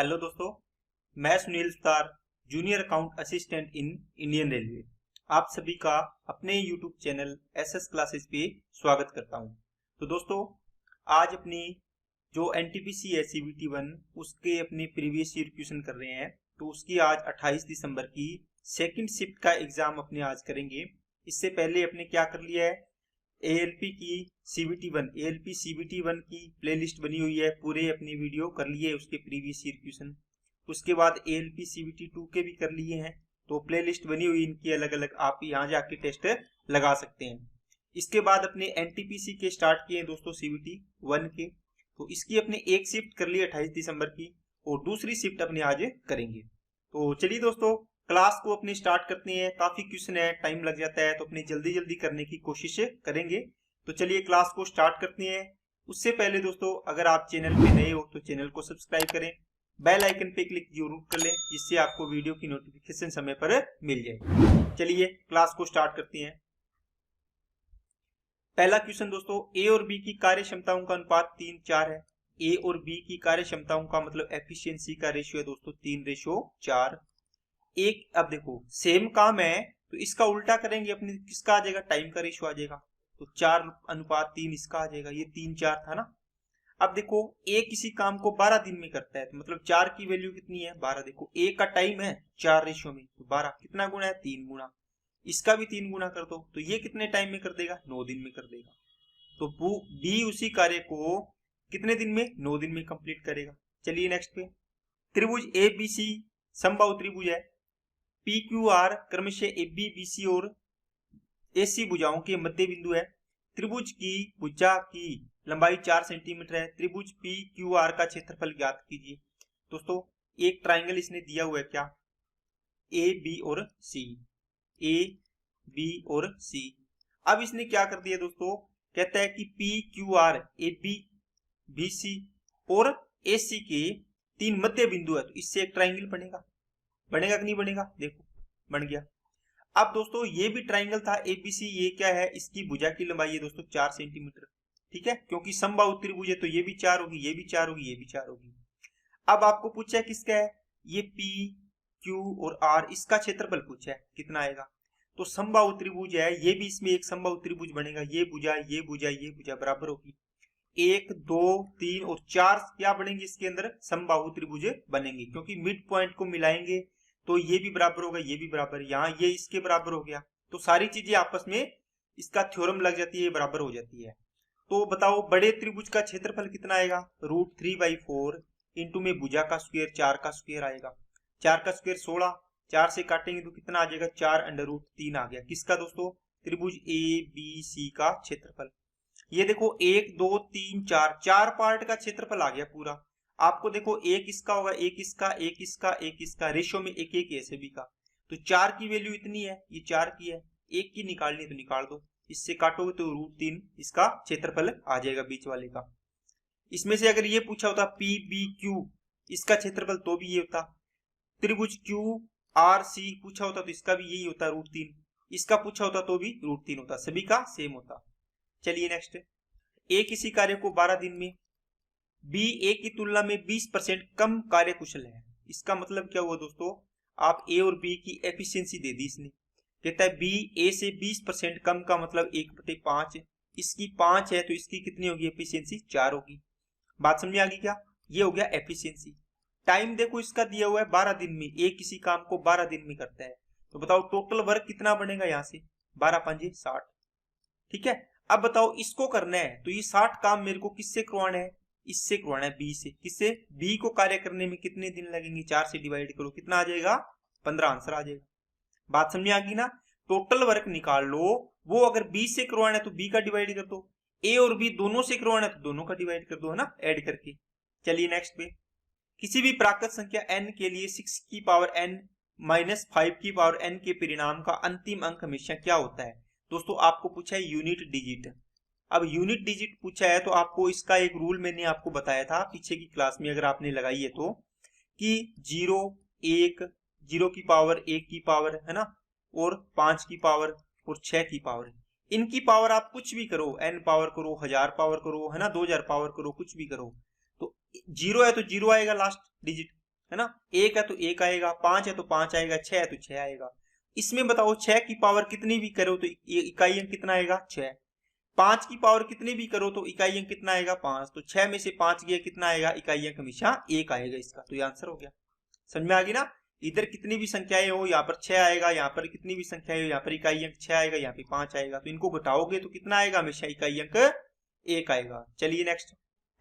Hello दोस्तों, मैं Sunil Sutar, junior account assistant in Indian railway. आप सभी का अपने यूट्यूब चैनल एसएस क्लासेस पे स्वागत करता हूं। तो दोस्तों, आज अपनी जो एनटीपीसी है CBT1 उसके अपने प्रीवियस ईयर क्वेश्चन कर रहे हैं। तो उसकी आज 28 दिसंबर की सेकंड शिफ्ट का एग्जाम अपने आज करेंगे। इससे पहले अपने क्या कर लिया है, ALP की ALP CBT1 की प्लेलिस्ट बनी हुई है, पूरे अपनी वीडियो कर लिए उसके प्रीवियस ईयर क्वेश्चन। उसके बाद ALP CBT2 के भी कर लिए हैं, तो प्लेलिस्ट बनी हुई इनकी अलग अलग, आप यहाँ जाके टेस्ट लगा सकते हैं। इसके बाद अपने NTPC के स्टार्ट किए हैं दोस्तों CBT1 के, तो इसकी अपने एक शिफ्ट कर ली 28 दिसंबर की और दूसरी शिफ्ट अपने आज करेंगे। तो चलिए दोस्तों, क्लास को अपनी स्टार्ट करते हैं। काफी क्वेश्चन है, टाइम लग जाता है, तो अपनी जल्दी जल्दी करने की कोशिश करेंगे। तो चलिए क्लास को स्टार्ट करते हैं। उससे पहले दोस्तों, अगर आप चैनल पे नए हो तो चैनल को सब्सक्राइब करें, बेल आइकन पे क्लिक जरूर कर लें, जिससे आपको वीडियो की नोटिफिकेशन समय पर मिल जाए। चलिए क्लास को स्टार्ट करते हैं। पहला क्वेश्चन दोस्तों, ए और बी की कार्य क्षमताओं का अनुपात 3:4 है। ए और बी की कार्य क्षमताओं का मतलब एफिशिएंसी का रेशियो है दोस्तों 3:4। एक, अब देखो सेम काम है तो इसका उल्टा करेंगे अपने, किसका आ जाएगा, टाइम का रेशियो आ जाएगा। तो 4:3 इसका आ जाएगा, ये 3:4 था ना। अब देखो ए किसी काम को 12 दिन में करता है, तो मतलब 4 की वैल्यू कितनी है, 12। देखो ए का टाइम है 4 रेशियो में, तो 12 कितना गुना है, 3 गुना। इसका भी 3 गुना कर दो, तो ये कितने टाइम में कर देगा, 9 दिन में कर देगा। तो बी उसी कार्य को कितने दिन में, 9 दिन में कंप्लीट करेगा। चलिए नेक्स्ट पे, त्रिभुज ABC समबाहु त्रिभुज है। PQR क्रमशः AB BC और AC भुजाओं के मध्य बिंदु है। त्रिभुज की भुजा की लंबाई 4 सेंटीमीटर है। त्रिभुज PQR का क्षेत्रफल ज्ञात कीजिए। दोस्तों, एक ट्राइंगल इसने दिया हुआ है, क्या, A B और C, A B और C। अब इसने क्या कर दिया दोस्तों, कहता है कि PQR AB BC और AC के 3 मध्य बिंदु है, तो इससे एक ट्राइंगल बनेगा। बनेगा कि नहीं बनेगा, देखो बन गया। अब दोस्तों ये भी ट्राइंगल था ABC, ये क्या है, इसकी भुजा की लंबाई है दोस्तों 4 सेंटीमीटर। ठीक है, क्योंकि समबाहु त्रिभुज है तो ये भी 4 होगी, ये भी 4 होगी, ये भी 4 होगी। अब आपको पूछा है किसका है, ये P Q और R, इसका क्षेत्रफल पूछा है कितना आएगा। तो समबाहु त्रिभुज है, ये भी इसमें एक समबाहु त्रिभुज बनेगा। ये भुजा ये भुजा ये भुजा बराबर होगी, 1 2 3 और 4 क्या बनेंगे, इसके अंदर समबाहु त्रिभुज बनेंगे, क्योंकि मिड पॉइंट को मिलाएंगे तो ये भी बराबर होगा, ये भी बराबर, यहाँ ये इसके बराबर हो गया। तो सारी चीजें आपस में इसका थ्योरम लग जाती है, ये बराबर हो जाती है। तो बताओ बड़े त्रिभुज का क्षेत्रफल कितना आएगा, √3/4 इंटू में भुजा का स्क्वायर 4 का स्क्वायर आएगा। 4 का स्क्वायर 16, 4 से काटेंगे तो कितना आ जाएगा, 4√3 आ गया। किसका दोस्तों, त्रिभुज ABC का क्षेत्रफल। ये देखो 1 2 3 4, 4 पार्ट का क्षेत्रफल आ गया पूरा। आपको देखो एक इसका होगा, एक इसका, एक इसका, एक इसका, रेशियो में एक एक ऐसे भी का। तो 4 की वैल्यू इतनी है, ये 4 की है, एक की निकालनी तो निकाल दो, इससे काटोगे तो √3 इसका क्षेत्रफल आ जाएगा बीच वाले का। इसमें से अगर ये पूछा होता PBQ इसका क्षेत्रफल तो भी ये होता, त्रिभुज QRC पूछा होता तो इसका भी यही होता √3, इसका पूछा होता तो भी √3 होता, सभी का सेम होता। चलिए नेक्स्ट, ए किसी कार्य को 12 दिन में, बी ए की तुलना में 20% कम कार्य कुशल है। इसका मतलब क्या हुआ दोस्तों, आप ए और बी की एफिशिएंसी दे दी इसने। कहता है बी ए से 20% कम का मतलब 1/5, इसकी 5 है तो इसकी कितनी होगी एफिशिएंसी, 4 होगी। बात समझ में आ गई क्या, ये हो गया एफिशिएंसी। टाइम देखो इसका दिया हुआ है 12 दिन में, ए किसी काम को 12 दिन में करता है, तो बताओ टोटल वर्क कितना बनेगा, यहाँ से 12×5 = 60। ठीक है, अब बताओ इसको करना है तो ये 60 काम मेरे को किससे करवाना है, इससे करवाना है, बी से। किससे, बी को कार्य करने में कितने दिन लगेंगे, 4 से डिवाइड करो, कितना आ जाएगा, 15 आंसर आ जाएगा। बात समझ में आ गई ना। टोटल वर्क निकाल लो, वो अगर बी से करवाना है तो बी का डिवाइड कर दो, ए और बी दोनों से करवाना है तो दोनों का डिवाइड कर दो, है ना, ऐड करके। चलिए नेक्स्ट पे, किसी भी प्राकृत संख्या n के लिए 6 की पावर n माइनस 5 की पावर n के परिणाम का अंतिम अंक हमेशा क्या होता है। दोस्तों आपको पूछा है यूनिट डिजिट। अब यूनिट डिजिट पूछा है तो आपको इसका एक रूल मैंने आपको बताया था पीछे की क्लास में, अगर आपने लगाई है तो, कि 0 1 0 की पावर 1 की पावर, है ना, और 5 की पावर और 6 की पावर, इनकी पावर आप कुछ भी करो, n पावर करो, 1000 पावर करो, है ना, 2000 पावर करो, कुछ भी करो, तो 0 है तो 0 आएगा लास्ट डिजिट, है ना। एक है तो एक आएगा, 5 है तो 5 आएगा, 6 है तो 6 आएगा। इसमें बताओ 6 की पावर कितनी भी करो तो इकाई अंक कितना आएगा 6। 5 की पावर कितनी भी करो तो इकाई अंक कितना आएगा 5। तो 6 में से 5 गया कितना आएगा, इकाई अंक हमेशा 1 आएगा इसका। तो ये आंसर हो गया। समझ में आ गई ना। इधर कितनी भी संख्याएं हो यहाँ पर 6 आएगा, यहाँ पर कितनी भी संख्याएं हो यहाँ पर इकाई अंक 6 आएगा, यहाँ पे 5 आएगा। तो इनको घटाओगे तो कितना आएगा, हमेशा इकाई अंक 1 आएगा। चलिए नेक्स्ट।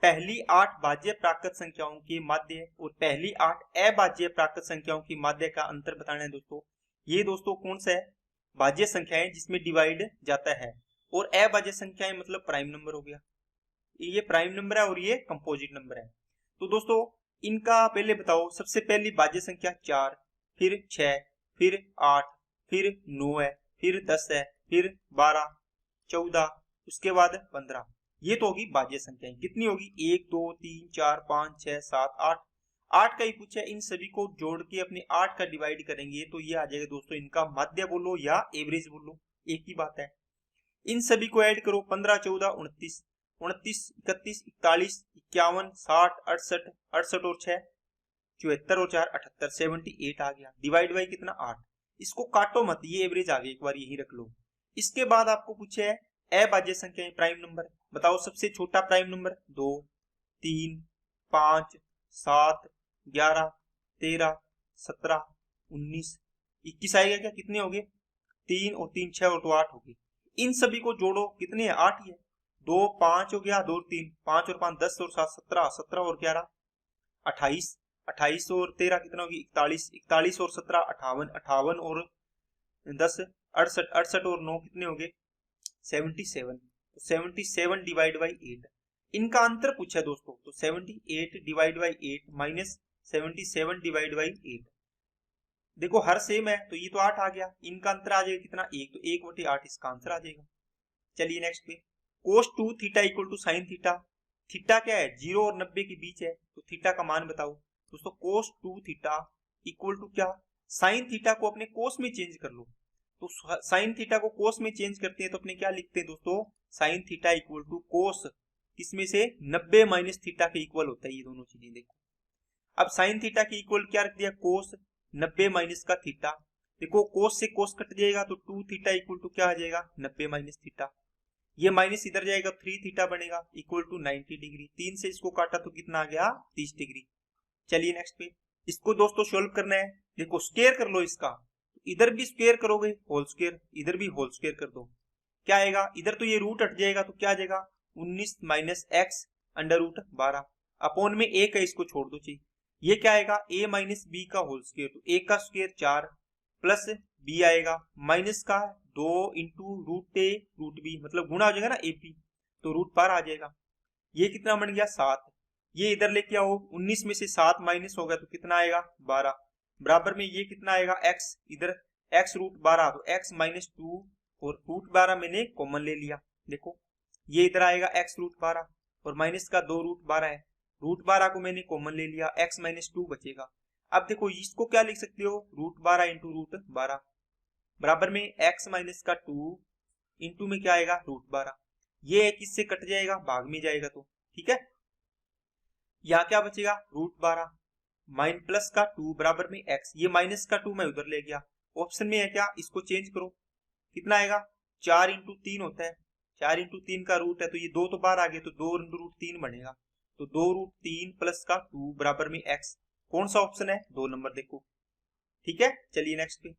पहली 8 भाज्य प्राकृत संख्याओं के माध्य और पहली 8 अभाज्य प्राकृत संख्याओं की माध्य का अंतर बताना है दोस्तों। ये दोस्तों कौन सा है, भाज्य संख्याएं जिसमें डिवाइड जाता है, और अभाज्य संख्याएं मतलब प्राइम नंबर हो गया। ये प्राइम नंबर है और ये कंपोजिट नंबर है। तो दोस्तों इनका पहले बताओ। सबसे पहली भाज्य संख्या 4, फिर 6, फिर 8, फिर 9 है, फिर 10 है, फिर 12, 14, उसके बाद 15। ये तो होगी भाज्य संख्याएं। कितनी होगी, 1 2 3 4 5 6 7 8। 8 का ही पूछा है। इन सभी को जोड़ के अपने 8 का डिवाइड करेंगे तो ये आ जाएगा दोस्तों इनका माध्य बोलो या एवरेज बोलो, एक ही बात है। इन सभी को ऐड करो, 15 14 29, 29 31 41 51 60 68 68 और 6 74 और 4 78 78 आ गया। डिवाइड बाई कितना 8। इसको काटो मत, ये एवरेज आ गई, एक बार यही रख लो। इसके बाद आपको पूछे है अभाज्य संख्याएं प्राइम नंबर। बताओ सबसे छोटा प्राइम नंबर 2 3 5 7 11 13 17 19 21 आएगा क्या, कितने हो गए 3 और 3 6 और 2 8 हो गए। इन सभी को जोड़ो, कितने है 8 ही है। 2 5 हो गया, 2 3 5 और 5 10 और 7 17 17 और 11 28 28 और 13 कितना होगी 41 41 और 17 58 58 और 10 68 68 और 9 कितने हो गए 77। तो 77 डिवाइड बाई 8 इनका अंतर पूछा है दोस्तों। तो 78 divide by 8 minus 77 divide by 8। देखो हर सेम है तो ये तो 8 आ गया। इनका अंतर आ जाएगा कितना 1, तो 1/8 इसका आंसर आ जाएगा। चलिए नेक्स्ट पे। cos 2 theta equal to sine theta. Theta क्या है 0 और 90 के बीच है, तो थीटा का मान बताओ दोस्तों। cos 2 थीटा इक्वल टू क्या, साइन थीटा को अपने कोस में चेंज कर लो। तो साइन थीटा को कोस में चेंज करते हैं तो अपने क्या लिखते हैं दोस्तों, साइन थीटा इक्वल टू कोस किसमें से 90 माइनस थीटा के इक्वल होता है ये दोनों चीजें। देखो अब साइन थीटा के इक्वल क्या रख दिया, कोस 90 माइनस का थीटा। देखो कोस से कोस कट जाएगा तो 2 थीटा इक्वल टू क्या आ जाएगा 90 माइनस थीटा। ये माइनस इधर जाएगा 3 थीटा बनेगा इक्वल टू 90 डिग्री। 3 से इसको काटा तो कितना आ गया 30 डिग्री। चलिए नेक्स्ट पे। इसको दोस्तों सोल्व करना है। देखो स्क्वायर कर लो इसका, इधर भी स्क्वायर करोगे होल स्क्वायर, इधर भी होल स्क्वायर कर दो। क्या आएगा, इधर तो ये रूट हट जाएगा तो क्या आ जाएगा 19 minus x under root 12 upon में एक है, इसको छोड़ दो चाहिए। ये क्या आएगा a माइनस बी का होल स्क्वायर। तो a का स्क्वायर 4 प्लस b आएगा माइनस का 2 into root a root b, मतलब गुणा हो जाएगा ना ap, तो रूट 12 आ जाएगा। ये कितना बन गया 7। ये इधर लेके आओ, 19 में से 7 माइनस होगा तो कितना आएगा 12। बराबर में ये कितना आएगा x, इधर x रूट 12 तो x माइनस 2 और रूट 12 मैंने कॉमन ले लिया। देखो ये इधर आएगा x रूट 12 और माइनस का 2 रूट 12 है, रूट 12 को मैंने कॉमन ले लिया, x माइनस 2 बचेगा। अब देखो इसको क्या लिख सकते हो रूट 12 इंटू रूट 12 बराबर में x माइनस का 2 इंटू में क्या आएगा रूट 12। ये एक इससे कट जाएगा, भाग में जाएगा तो ठीक है। यहाँ क्या बचेगा रूट 12 माइन प्लस का 2 बराबर में x। ये माइनस का 2 मैं उधर ले गया। ऑप्शन में है क्या, इसको चेंज करो, कितना आएगा 4 इंटू 3 होता है, 4 इंटू 3 का रूट है तो ये 2 तो बाहर आ गए तो 2 इंटू रूट 3 बनेगा। तो 2 रूट 3 प्लस का 2 बराबर में x। कौन सा ऑप्शन है 2 नंबर देखो ठीक है। चलिए नेक्स्ट पे।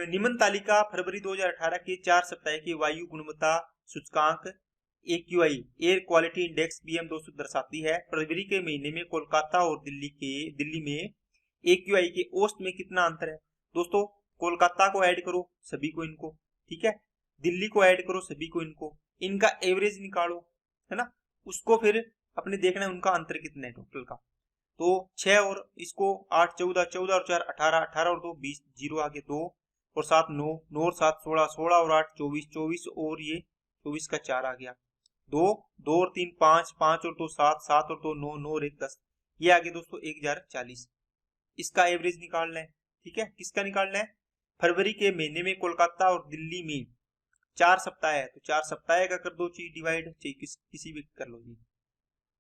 निम्न तालिका फरवरी 2018 के 4 सप्ताह के वायु गुणवत्ता सूचकांक AQI air quality index PM200 दर्शाती है। फरवरी के महीने में कोलकाता और दिल्ली में AQI के औसत में कितना अंतर है। दोस्तों कोलकाता को ऐड करो सभी को इनको, ठीक है, दिल्ली को ऐड करो सभी को इनको, इनका एवरेज निकालो है ना, उसको फिर अपने देखना है उनका अंतर कितना है टोटल का। तो 6 और इसको 8 14 14 और 4 18 18 और 2 20 जीरो आगे 2 और 7 9 9 और 7 16 16 और 8 24 24 और ये 24 का 4 आ गया। 2 2 और 3 5 5 और 2 7 7 और 2 9 9 और 1 10। ये आगे दोस्तों 1040। इसका एवरेज निकालना है ठीक है। किसका निकालना है, फरवरी के महीने में कोलकाता और दिल्ली में 4 सप्ताह है तो 4 सप्ताह का कर दो चाहिए डिवाइड, चाहिए किसी भी कर लो जी।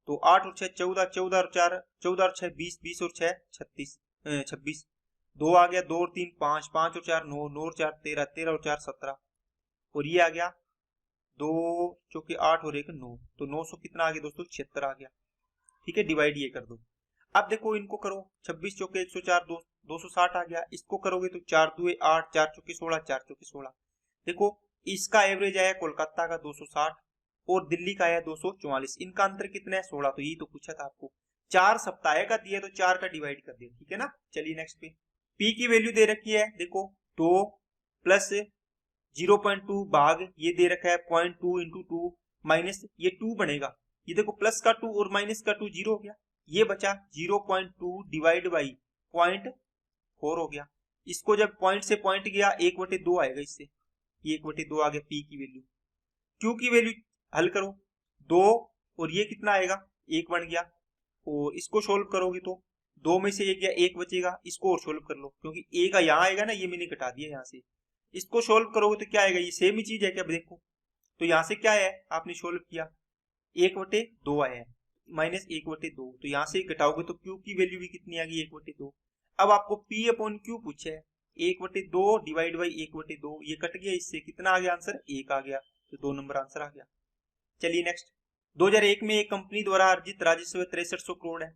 तो 8 और 6 14, 14 और 4 14 और 6 20, 20 और 6 36 26, 2 आ गया, 2 और 3 5, 5 और 4 9, 9 और 4 13, 13 और 4 17, और ये आ गया 2 चौके 8 और 1 9, तो 900 कितना आ गया दोस्तों 76 आ गया। ठीक है, डिवाइड ये कर दो। अब देखो इनको करो, 26 चौके 104, 260 आ गया। इसको करोगे तो 4 2 8, 4 चौके 16, 4 चौके 16। देखो इसका एवरेज आया कोलकाता का 260 और दिल्ली का आया 244। इनका अंतर कितना है 16। तो यही तो पूछा था आपको, 4 सप्ताह का दिया तो 4 का डिवाइड कर दिया। ठीक है ना। चलिए नेक्स्ट पे, पी की वैल्यू दे रखी है, देखो 2 प्लस 0.2 भाग ये दे रखा है 0.2 इंटू 2 माइनस ये 2 बनेगा। ये देखो प्लस का 2 और माइनस का 2 जीरो हो गया। ये बचा 0.2 डिवाइड बाई 0.4 हो गया। इसको जब पॉइंट से पॉइंट गया 1/2 आएगा, इससे ये 1/2 आ गया पी की वैल्यू। क्यू की वैल्यू हल करो, 2 और ये कितना आएगा 1 बन गया, और इसको सोल्व करोगे तो 2 में से 1 गया, 1 बचेगा। इसको और सोल्व कर लो, क्योंकि ए का यहाँ आएगा ना, ये मैंने घटा दिया यहाँ से। इसको सोल्व करोगे तो क्या आएगा, ये सेम ही चीज है क्या, देखो तो यहाँ से क्या है आपने सोल्व किया 1/2 आया है, माइनस 1/2, तो यहाँ से घटाओगे तो क्यू की वैल्यू भी कितनी आ गई 1/2। अब आपको पी अपॉन क्यू पूछा है, 1/2 डिवाइड बाई 1/2, ये कट गया, इससे कितना आ गया आंसर 1 आ गया, तो 2 नंबर आंसर आ गया। चलिए नेक्स्ट, 2001 में एक कंपनी द्वारा अर्जित राजस्व 6300 करोड़ है,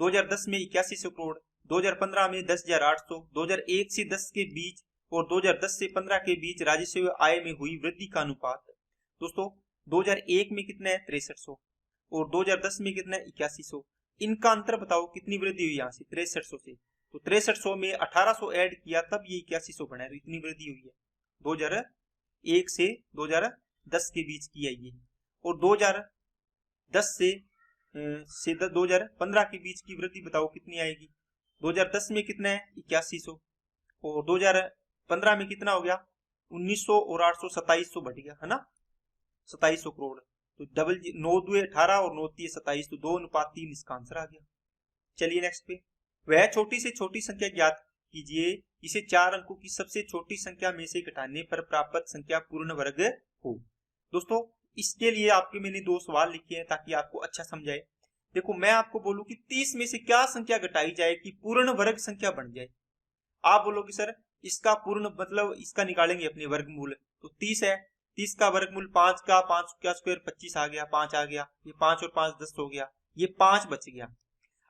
2010 में 8100 करोड़, 2015 में 10,800, 2001 से 10 के बीच और 2010 से 15 के बीच राजस्व आय में हुई वृद्धि का अनुपात। दोस्तों 2001 में कितना है 6300 और 2010 में कितना है 8100। इनका अंतर बताओ कितनी वृद्धि हुई यहाँ से 6300 से, तो 6300 में 1800 ऐड किया तब ये 8100 बना है, तो इतनी वृद्धि हुई है 2001 से 2010 के बीच की है ये। और 2010 से 2015 के बीच की वृद्धि बताओ कितनी आएगी, 2010 में कितना है 8100 और 2015 में कितना हो गया 1900 और 800 2700 बढ़ गया है ना, 2700 करोड़। तो डबल 9 2 18 और 9 3 27, तो 2:3 इसका आंसर आ गया। चलिए नेक्स्ट पे, वह छोटी से छोटी संख्या ज्ञात कीजिए इसे 4 अंकों की सबसे छोटी संख्या में से घटाने पर प्राप्त संख्या पूर्ण वर्ग हो। दोस्तों इसके लिए आपके मैंने 2 सवाल लिखे हैं ताकि आपको अच्छा समझाए। देखो मैं आपको बोलूं कि 30 में से क्या संख्या घटाई जाए कि पूर्ण वर्ग संख्या बन जाए। आप बोलोगे सर इसका पूर्ण मतलब इसका निकालेंगे अपने वर्गमूल, तो 30 है, 30 का वर्गमूल 5 का 5 का स्क्वायर 25 आ गया, 5 आ गया, ये 5 और 5 10 हो गया, ये 5 बच गया।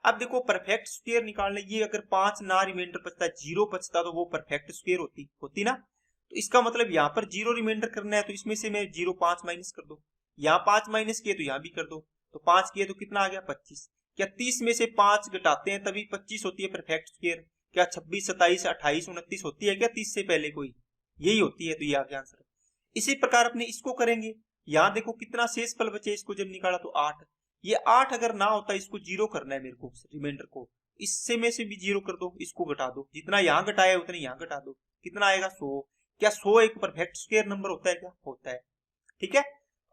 अब देखो परफेक्ट स्क्वायर निकालने, ये अगर 5 ना रिमाइंडर बचता 0 बचता तो वो परफेक्ट स्क्वायर होती ना। तो इसका मतलब यहाँ पर 0 रिमाइंडर करना है, तो इसमें से मैं 0 5 माइनस कर दो, यहाँ 5 माइनस किए तो यहाँ भी कर दो, तो 5 किए तो कितना आ गया 25। क्या 30 में से 5 घटाते हैं तभी 25 होती है परफेक्ट स्क्वायर? क्या 26 27 28 29 होती है क्या 30 से पहले कोई? यही होती है, तो ये आ गया आंसर। इसी प्रकार अपने इसको करेंगे, यहाँ देखो कितना शेष फल बचे, इसको जब निकाला तो 8, ये 8 अगर ना होता इसको 0 करना है मेरे को, रिमाइंडर को, इससे में से भी 0 कर दो, इसको घटा दो, जितना यहाँ घटाया उतना यहाँ घटा दो, कितना आएगा 100। क्या 100 एक परफेक्ट स्क्वायर नंबर होता है क्या? होता है। ठीक है,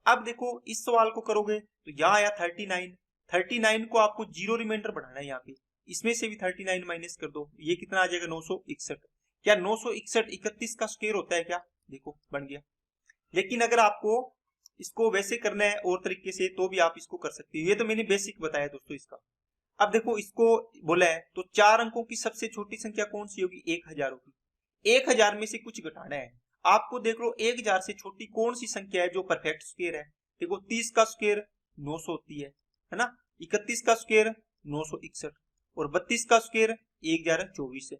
अब देखो इस सवाल को करोगे तो यहाँ आया 39, 39 को आपको 0 रिमाइंडर बढ़ाना है यहाँ पे, इसमें से भी 39 माइनस कर दो, ये कितना आ जाएगा 961। क्या 961 31 का स्क्वायर होता है क्या? देखो बन गया। लेकिन अगर आपको इसको वैसे करना है और तरीके से तो भी आप इसको कर सकते हो, ये तो मैंने बेसिक बताया दोस्तों इसका। अब देखो इसको बोला है तो 4 अंकों की सबसे छोटी संख्या कौन सी होगी? 1000 होगी। 1000 में से कुछ घटाना है आपको, देख लो 1000 से छोटी कौन सी संख्या है जो परफेक्ट स्क्वायर है। देखो 30 का स्क्वायर 900 होती है ना, 31 का स्क्वायर 961 और 32 का स्क्वायर 1024 है।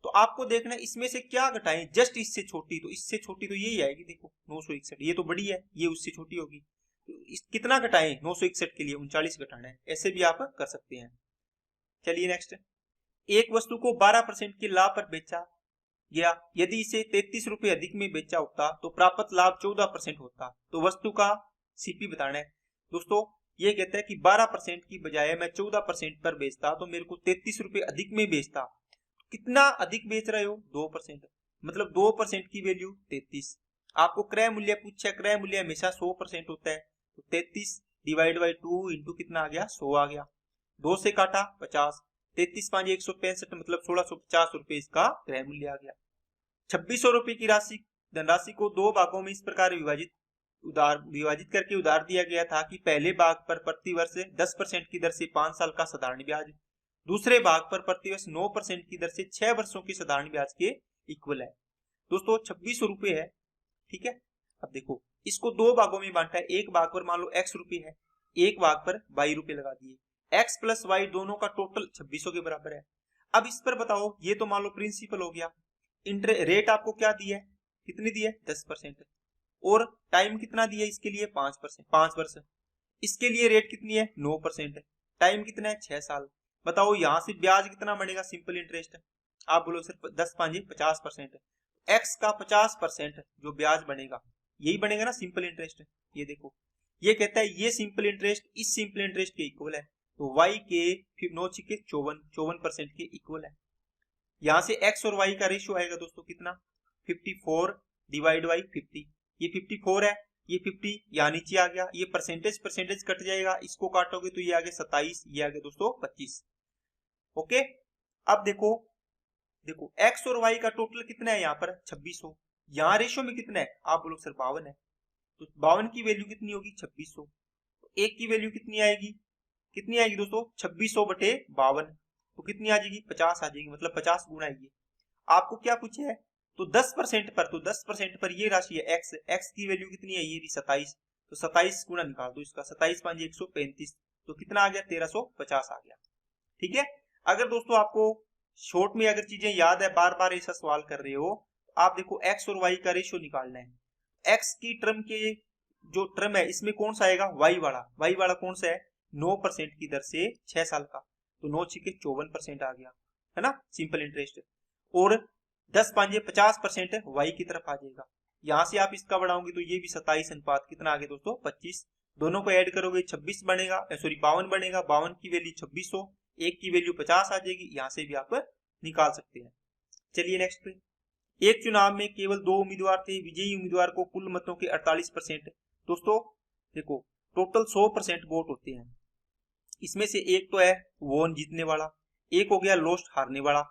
तो आपको देखना है इसमें से क्या घटाएं जस्ट इससे छोटी, तो इससे छोटी तो यही आएगी, देखो 961, ये तो बड़ी है, ये उससे छोटी होगी, तो कितना घटाएं 961 के लिए 39 घटाना है, ऐसे भी आप कर सकते हैं। चलिए नेक्स्ट, एक वस्तु को 12% के लाभ पर बेचा गया, यदि इसे 33 रुपए अधिक में बेचा होता तो प्राप्त लाभ 14% होता, तो वस्तु का सीपी बताना है। दोस्तों ये कहता है कि 12% की बजाय मैं 14% पर बेचता तो मेरे को 33 रुपए अधिक में बेचता, कितना अधिक बेच रहे हो 2%, मतलब 2% की वैल्यू 33। आपको क्रय मूल्य पूछा, क्रय मूल्य हमेशा 100% होता है, तो 33 डिवाइड बाई 2 इंटू कितना आ गया 100 आ गया, 2 से काटा 50, 33 5 165 मतलब 1650 रुपए इसका क्रय मूल्य आ गया। 2600 रुपए की राशि धनराशि को 2 भागों में इस प्रकार उधार विभाजित करके उधार दिया गया था कि पहले भाग पर प्रतिवर्ष 10% की दर से 5 साल का साधारण ब्याज, दूसरे भाग पर प्रतिवर्ष 9% की दर से 6 वर्षों की साधारण ब्याज के इक्वल है। दोस्तों 2600 रुपये है, ठीक है। अब देखो इसको दो भागों में बांटा है, एक भाग पर मान लो x रुपये है, एक भाग पर y रुपये लगा दिए, x प्लस y दोनों का टोटल 2600 के बराबर है। अब इस पर बताओ, ये तो मान लो प्रिंसिपल हो गया, रेट आपको क्या दिया है, कितनी दी है 10%, और टाइम कितना दिया है इसके लिए 5%, 5 वर्ष। इसके लिए रेट कितनी है 9%, टाइम कितना है 6 साल। बताओ यहाँ से ब्याज कितना बनेगा, सिंपल इंटरेस्ट आप बोलो सिर्फ 10 5 50%, x का 50% जो ब्याज बनेगा यही बनेगा ना सिंपल इंटरेस्ट। ये देखो ये कहता है ये सिंपल इंटरेस्ट इस सिंपल इंटरेस्ट के इक्वल है, तो y के 9 के 54% के इक्वल है। यहां से x और y का रेशियो आएगा दोस्तों कितना, 54 डिवाइड बाई 50, ये 54 है, ये 50 यहाँ नीचे आ गया, ये परसेंटेज कट जाएगा, इसको काटोगे तो ये आ गया 27, ये आ गया दोस्तों 25। ओके, अब देखो x और y का टोटल कितना है यहाँ पर 2600, यहाँ रेशियो में कितना है आप बोलो सर 52 है, तो 52 की वैल्यू कितनी होगी 2600, तो एक की वैल्यू कितनी आएगी दोस्तों 2600 बटे 52, तो कितनी आ जाएगी 50 आ जाएगी, मतलब 50 गुना है ये। आपको क्या पूछे है, तो 10% पर, तो 10% पर ये राशि है x की वैल्यू कितनी है ये 27, तो 27 गुना निकाल दो इसका, 27 5 135, तो कितना आ गया 1350 आ गया। ठीक है, अगर दोस्तों आपको शॉर्ट में अगर चीजें याद है, बार बार ऐसा सवाल कर रहे हो, आप देखो x और y का रेशियो निकालना है, x की टर्म के जो टर्म है इसमें कौन सा आएगा y वाला कौन सा है 9% की दर से 6 साल का, तो 9 6 54% आ गया, है ना सिंपल इंटरेस्ट, और 10 5 50% y की तरफ आ जाएगा। यहां से आप इसका बढ़ाओगे तो ये भी 27 अनुपात कितना आ गया दोस्तों 25, दोनों को ऐड करोगे 26 बनेगा, सॉरी 52 बनेगा, 52 की वैल्यू 2600, एक की वैल्यू 50 आ जाएगी, यहां से भी आप निकाल सकते हैं। चलिए नेक्स्ट पे, एक चुनाव में केवल 2 उम्मीदवार थे, विजयी उम्मीदवार को कुल मतों के 48%, दोस्तों देखो टोटल 100% वोट होते हैं, इसमें से एक तो है वोन जीतने वाला, एक हो गया लॉस्ट हारने वाला,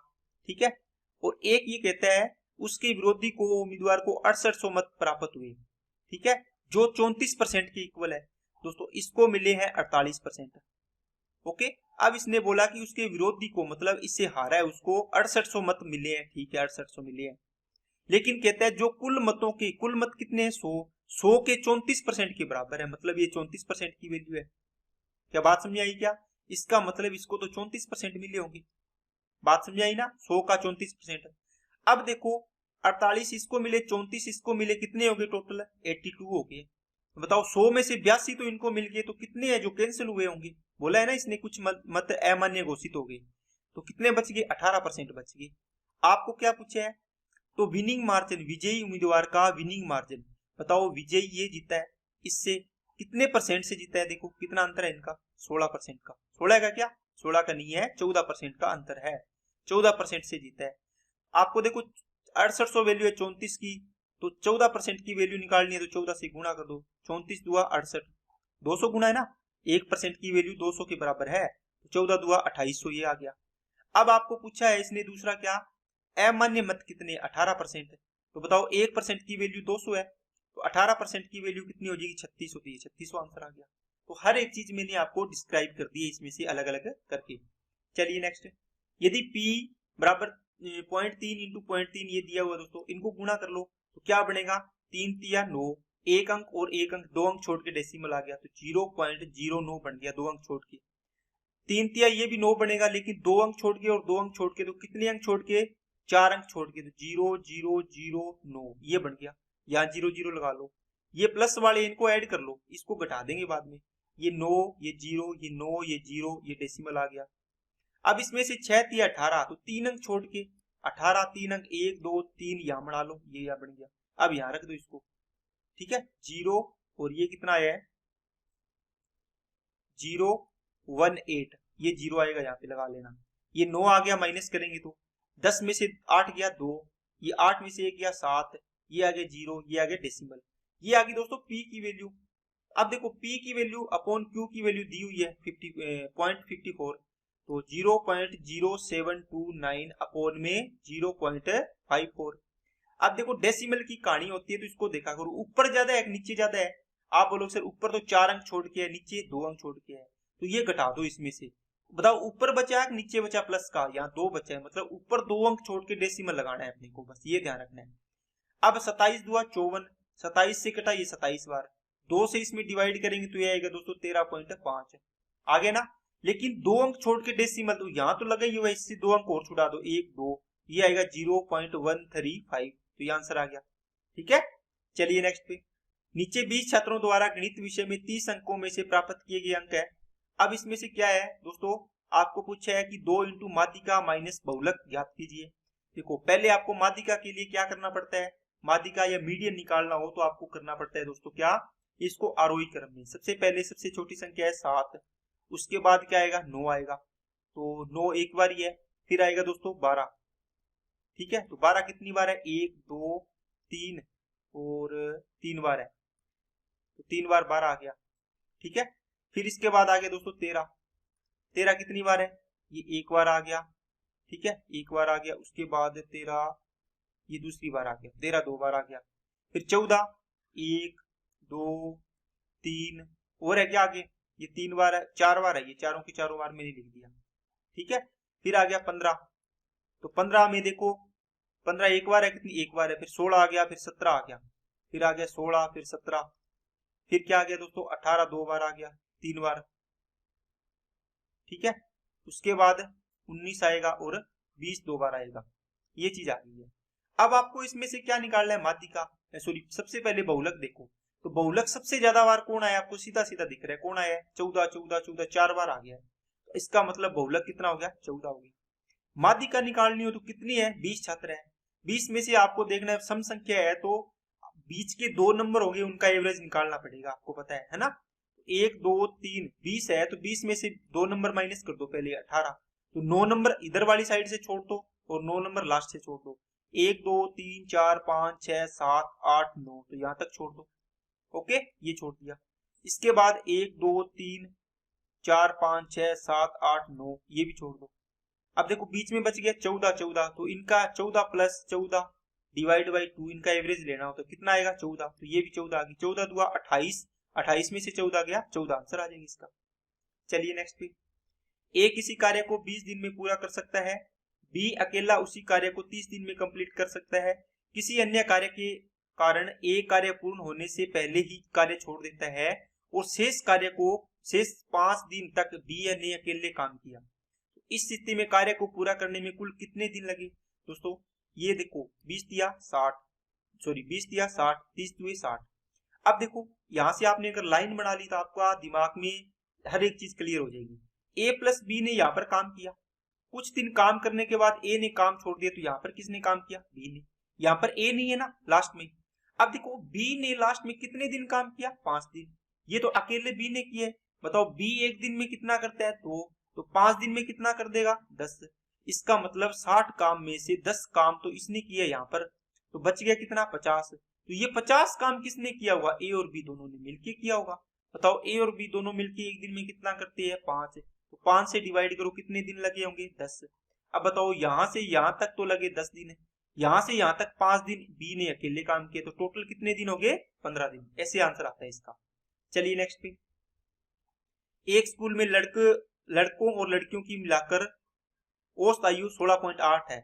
ठीक है, और एक ये कहता है उसके विरोधी को उम्मीदवार को 6800 मत प्राप्त हुए, ठीक है, जो 34% के इक्वल है। दोस्तों इसको मिले हैं 48%। ओके, अब इसने बोला कि उसके विरोधी को, मतलब इससे हारा है उसको 6800 मत मिले हैं, ठीक है 6800 मिले हैं, लेकिन कहता है जो कुल मत कितने हैं 100 के 34% के बराबर है, मतलब ये 34% की वैल्यू है। क्या बात समझ आई क्या, इसका मतलब इसको तो 34% मिले होंगे, बात समझ आई ना, 100 का 34%। अब देखो 48 इसको मिले, 34 इसको मिले, कितने हो गए टोटल 82 हो गए। बताओ 100 में से 82 तो इनको मिल गए, तो कितने हैं जो कैंसिल हुए होंगे, बोला है ना इसने कुछ मत अमान्य घोषित हो गए, तो कितने बच गए 18% बच गए। आपको क्या पूछा है, तो विनिंग मार्जिन, विजयी उम्मीदवार का विनिंग मार्जिन, बताओ विजयी ये जीता है, इससे कितने परसेंट से जीता है, देखो कितना अंतर है इनका 16% का, 16 का क्या 16 का नहीं है 14% का अंतर है, 14% से जीता है। आपको देखो 6800 वैल्यू है 34 की, तो 14% की वैल्यू निकालनी है, तो 14 से गुणा कर दो, 34 दुआ 68, 200 गुना है ना, 1% की वैल्यू 200 के बराबर है, तो 14 दुआ 2800 ये आ गया। अब आपको पूछा है इसने दूसरा क्या, अमान्य मत कितने 18%, तो बताओ 1% की वैल्यू 200 है, तो 18% की वैल्यू कितनी हो जाएगी 36 होती है, 3600 आंसर आ गया। तो हर एक चीज मैंने आपको डिस्क्राइब कर दी है इसमें से अलग अलग करके। चलिए नेक्स्ट, यदि P बराबर 0.3 इंटू 0.3 ये दिया हुआ दोस्तों, इनको गुणा कर लो तो क्या बनेगा 3 तिया 9, एक अंक और एक अंक, 2 अंक छोड़ के डेसिमल आ गया, तो 0.09 बन गया, 2 अंक छोड़ के। 3 तिया ये भी 9 बनेगा, लेकिन 2 अंक छोड़ के और 2 अंक छोड़ के, तो कितने अंक छोड़ के 4 अंक छोड़ के, तो 0.009 ये बन गया, यहाँ 0 लगा लो, ये प्लस वाले इनको ऐड कर लो, इसको घटा देंगे बाद में, ये 9 ये 0 ये 9 ये 0 ये डेसिमल आ गया। अब इसमें से 6 तिया 18, तो 3 अंक छोड़ के 18, 3 अंक 1 2 3 यहाँ बढ़ा लो, ये यहाँ बन गया, अब यहाँ रख दो इसको, ठीक है 0, और ये कितना आया है 018, ये 0 आएगा यहाँ पे लगा लेना, ये 9 आ गया, माइनस करेंगे तो 10 में से 8 गया 2, ये 8 में से 1 गया 7, ये आ गया 0, ये आ गया डेसिमल, ये आ गई दोस्तों P की वैल्यू। अब देखो P की वैल्यू अपॉन Q की वैल्यू दी हुई है 0.54, तो 0.0729 अपॉन में 0.54। अब देखो डेसिमल की कहानी होती है, तो इसको देखा करो, ऊपर ज्यादा है नीचे ज्यादा है, आप बोलोगे सर ऊपर तो 4 अंक छोड़ के है, नीचे 2 अंक छोड़ के है, तो ये घटा दो इसमें से। बताओ ऊपर बचा है नीचे बचा प्लस का, यहाँ 2 बचा है, मतलब ऊपर 2 अंक छोड़ के डेसिमल लगाना है अपने को, बस ये ध्यान रखना है। अब 27 दुआ 54, 27 से कटा ये 27 बार, 2 से इसमें डिवाइड करेंगे तो ये आएगा दोस्तों 13.5, आ गया ना। लेकिन 2 अंक छोड़ के डेसिमल, तो यहाँ तो लगा ही हुआ, इससे 2 अंक और छुड़ा दो, 1 2, ये आएगा 0.135, तो ये आंसर आ गया। ठीक है, चलिए नेक्स्ट पे। नीचे 20 छात्रों द्वारा गणित विषय में 30 अंकों में से प्राप्त किए गए अंक है। अब इसमें से क्या है दोस्तों, आपको पूछा है कि 2 इंटू माध्यिका माइनस बहुलक ज्ञात कीजिए। देखो पहले आपको माध्यिका के लिए क्या करना पड़ता है, माध्यिका या मीडियन निकालना हो तो आपको करना पड़ता है दोस्तों क्या, इसको आरोही क्रम में। सबसे पहले सबसे छोटी संख्या है 7, उसके बाद क्या आएगा 9 आएगा, तो 9 एक बार ही है, फिर आएगा दोस्तों 12। ठीक है, तो 12 कितनी बार है, 1 2 3 और 3 बार है, तो 3 बार 12 आ गया। ठीक है, फिर इसके बाद आ गया दोस्तों 13, 13 कितनी बार है, ये एक बार आ गया। ठीक है, एक बार आ गया, उसके बाद 13 ये दूसरी बार आ गया, 13 2 बार आ गया। फिर 14 1 2 3 और है क्या आगे, ये 3 बार है, 4 बार है, ये चारों की चारों बार मैंने लिख दिया। ठीक है, फिर आ गया 15, तो 15 में देखो 15 एक बार है, कितनी एक बार है, फिर 16 आ गया, फिर 17 आ गया, फिर आ गया 16 फिर 17, फिर क्या आ गया दोस्तों 18 2 बार आ गया, 3 बार। ठीक है, उसके बाद 19 आएगा और 20 2 बार आएगा, ये चीज आ गई है। अब आपको इसमें से क्या निकालना है, माध्यिका, सॉरी सबसे पहले बहुलक देखो, तो बहुलक सबसे ज्यादा बार कौन आया, आपको सीधा सीधा दिख रहा है कौन आया है, 14 14 14 4 बार आ गया है, तो इसका मतलब बहुलक कितना हो गया, 14 हो गया। माध्यिका निकालनी हो तो कितनी है, 20 छात्र है, 20 में से आपको देखना है सम संख्या है, तो बीच के 2 नंबर होंगे उनका एवरेज निकालना पड़ेगा, आपको पता है ना। 1 2 3 20 है, तो 20 में से 2 नंबर माइनस कर दो पहले 18, तो 9 नंबर इधर वाली साइड से छोड़ दो और 9 नंबर लास्ट से छोड़ दो, 1 2 3 4 5 6 7 8 9, तो यहां तक छोड़ दो। ओके, ये छोड़ दिया। इसके बाद 1 2 3 4 5 6 7 8 9, ये भी छोड़ दो। अब देखो बीच में बच गया 14 14, तो इनका 14 प्लस 14 डिवाइड बाई 2 इनका एवरेज लेना हो तो कितना आएगा 14, तो ये भी 14 आ गई, 14 दुआ 28, 28 में से 14 गया 14, आंसर आ जाएगा इसका। चलिए नेक्स्ट पे। ए किसी कार्य को 20 दिन में पूरा कर सकता है, बी अकेला उसी कार्य को 30 दिन में कंप्लीट कर सकता है, किसी अन्य कार्य के कारण ए कार्य पूर्ण होने से पहले ही कार्य छोड़ देता है और शेष कार्य को शेष 5 दिन तक बी ने अकेले काम किया, तो इस स्थिति में कार्य को पूरा करने में कुल कितने दिन लगे दोस्तों, ये देखो 20 दिया 60, सॉरी 20 दिया 60, 30 दुए 60। अब देखो यहां से आपने अगर लाइन बना ली तो आपका दिमाग में हर एक चीज क्लियर हो जाएगी। ए प्लस बी ने यहाँ पर काम किया, कुछ दिन काम करने के बाद ए ने काम छोड़ दिया, तो यहाँ पर किसने काम किया, बी ने। यहाँ पर ए नहीं है ना लास्ट में। अब देखो बी ने लास्ट में कितने दिन काम किया, 5 दिन, ये तो अकेले बी ने किया है। बताओ बी एक दिन में कितना करता है, तो 5 दिन में कितना कर देगा, 10। इसका मतलब 60 काम में से 10 काम तो इसने किया यहाँ पर, तो बच गया कितना, 50। तो ये 50 काम किसने किया होगा, ए और बी दोनों ने मिलके किया होगा। बताओ ए और बी दोनों मिलके एक दिन में कितना करते हैं, 5, तो 5 से डिवाइड करो कितने दिन लगे होंगे, 10। अब बताओ यहां से यहां तक तो लगे 10 दिन, यहां से यहां तक 5 दिन बी ने अकेले काम किए, तो टोटल कितने दिन हो गए, 15 दिन। ऐसे आंसर आता है इसका। चलिए नेक्स्ट पे। एक स्कूल में लड़कों और लड़कियों की मिलाकर औसत आयु 16.8 है,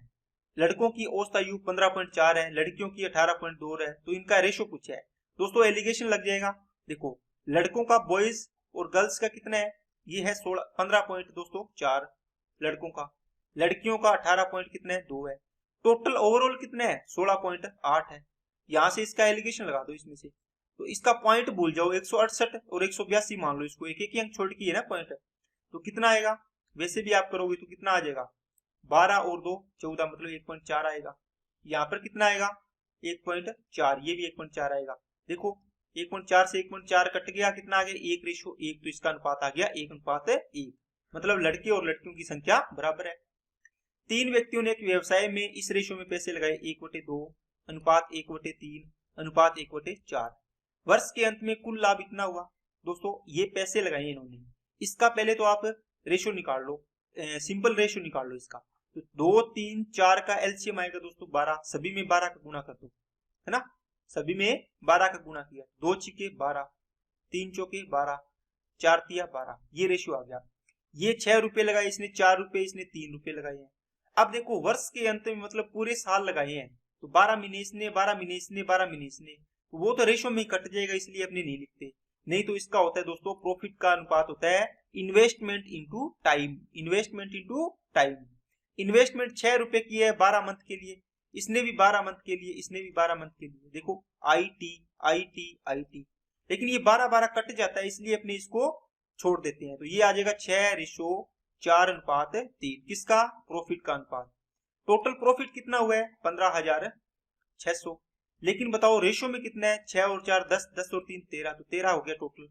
लड़कों की औसत आयु 15.4 है, लड़कियों की 18.2 है, तो इनका रेशो पूछा है दोस्तों, एलिगेशन लग जाएगा। देखो लड़कों का बॉयज और गर्ल्स का कितना है, ये है 15.4 लड़कों का, लड़कियों का 18 पॉइंट कितना है, 2 है, टोटल ओवरऑल कितना है 16.8 है। यहां से इसका एलिगेशन लगा दो इसमें से, तो इसका पॉइंट भूल जाओ, 168 और 182 मान लो इसको, एक एक अंक छोड़ के है ना पॉइंट, तो कितना आएगा, वैसे भी आप करोगे तो कितना आ जाएगा, 12 और 2 14, मतलब 1.4 आएगा। यहाँ पर कितना आएगा 1.4, ये भी 1.4 आएगा। देखो 1.4 से 1.4 कट गया, कितना आ गया 1:1, तो इसका अनुपात आ गया 1:1, मतलब लड़के और लड़कियों की संख्या बराबर है। 3 व्यक्तियों ने एक व्यवसाय में इस रेशो में पैसे लगाए 1/2 अनुपात 1/3 अनुपात 1/4, वर्ष के अंत में कुल लाभ इतना हुआ। दोस्तों ये पैसे लगाए इन्होंने, इसका पहले तो आप रेशो निकाल लो, सिंपल रेशो निकाल लो इसका, तो 2 3 4 का एलसीएम आएगा दोस्तों 12, सभी में 12 का गुणा कर दो, है ना, सभी में 12 का गुणा किया, 2 छिके 12, 3 चौके 12, 4 तिया 12, ये रेशियो आ गया। ये 6 रुपए लगाए इसने, 4 रुपए इसने, 3 रुपए लगाए हैं। अब देखो वर्ष के अंत में मतलब पूरे साल लगाए हैं, तो 12 महीने इसने, 12 महीने इसने, 12 महीने इसने, तो वो तो रेशियो में कट जाएगा, इसलिए अपने नहीं लिखते। नहीं तो इसका होता है दोस्तों प्रॉफिट का अनुपात होता है investment into time, investment into time. Investment 6 रुपए की है 12 मंथ के लिए, इसने भी 12 मंथ के लिए, इसने भी 12 मंथ के लिए। देखो IT IT IT, लेकिन ये 12 कट जाता है, इसलिए अपने इसको छोड़ देते हैं। तो ये आ जाएगा 6:4:3, किसका? प्रॉफिट का अनुपात। टोटल प्रॉफिट कितना हुआ है? 15,600। लेकिन बताओ रेशियो में कितना है? 6 और 4 10, 10 और 3 13, तो 13 हो गया टोटल।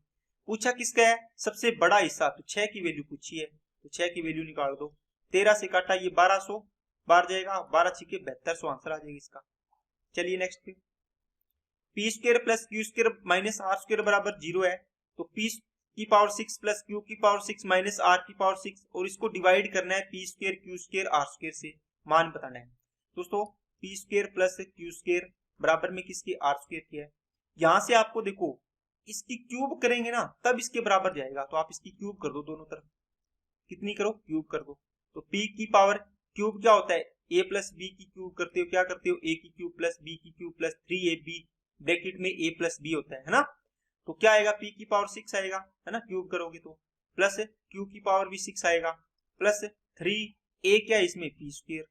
पूछा किसका है? सबसे बड़ा हिस्सा, तो 6 की वैल्यू पूछी है, तो 6 की वैल्यू निकाल दो। 13 से काटा ये 1200 बाहर जाएगा, 12 छिके 7200 आंसर आ जाएगा इसका। चलिए नेक्स्ट पे, p square plus q square minus r square बराबर 0 है, तो पी की पावर 6 प्लस क्यू की पावर 6 माइनस आर की पावर 6, और इसको डिवाइड करना है p square q square r square से, मान बताना है। दोस्तों p square plus q square बराबर में किसके? आर स्क्वायर की है। यहां से आपको देखो इसकी क्यूब करेंगे ना तब इसके बराबर जाएगा, तो आप इसकी क्यूब कर दो दोनों तरफ। कितनी करो? क्यूब कर दो। तो p की पावर क्यूब क्या होता है? a प्लस बी की क्यूब करते हो, क्या करते हो? a की क्यूब प्लस b की क्यूब प्लस 3ab ब्रैकेट में a प्लस b होता है ना। तो क्या आएगा? p की पावर 6 आएगा, है ना, क्यूब करोगे तो, प्लस q की पावर भी 6 आएगा, प्लस 3a क्या है इसमें? p स्क्वायर,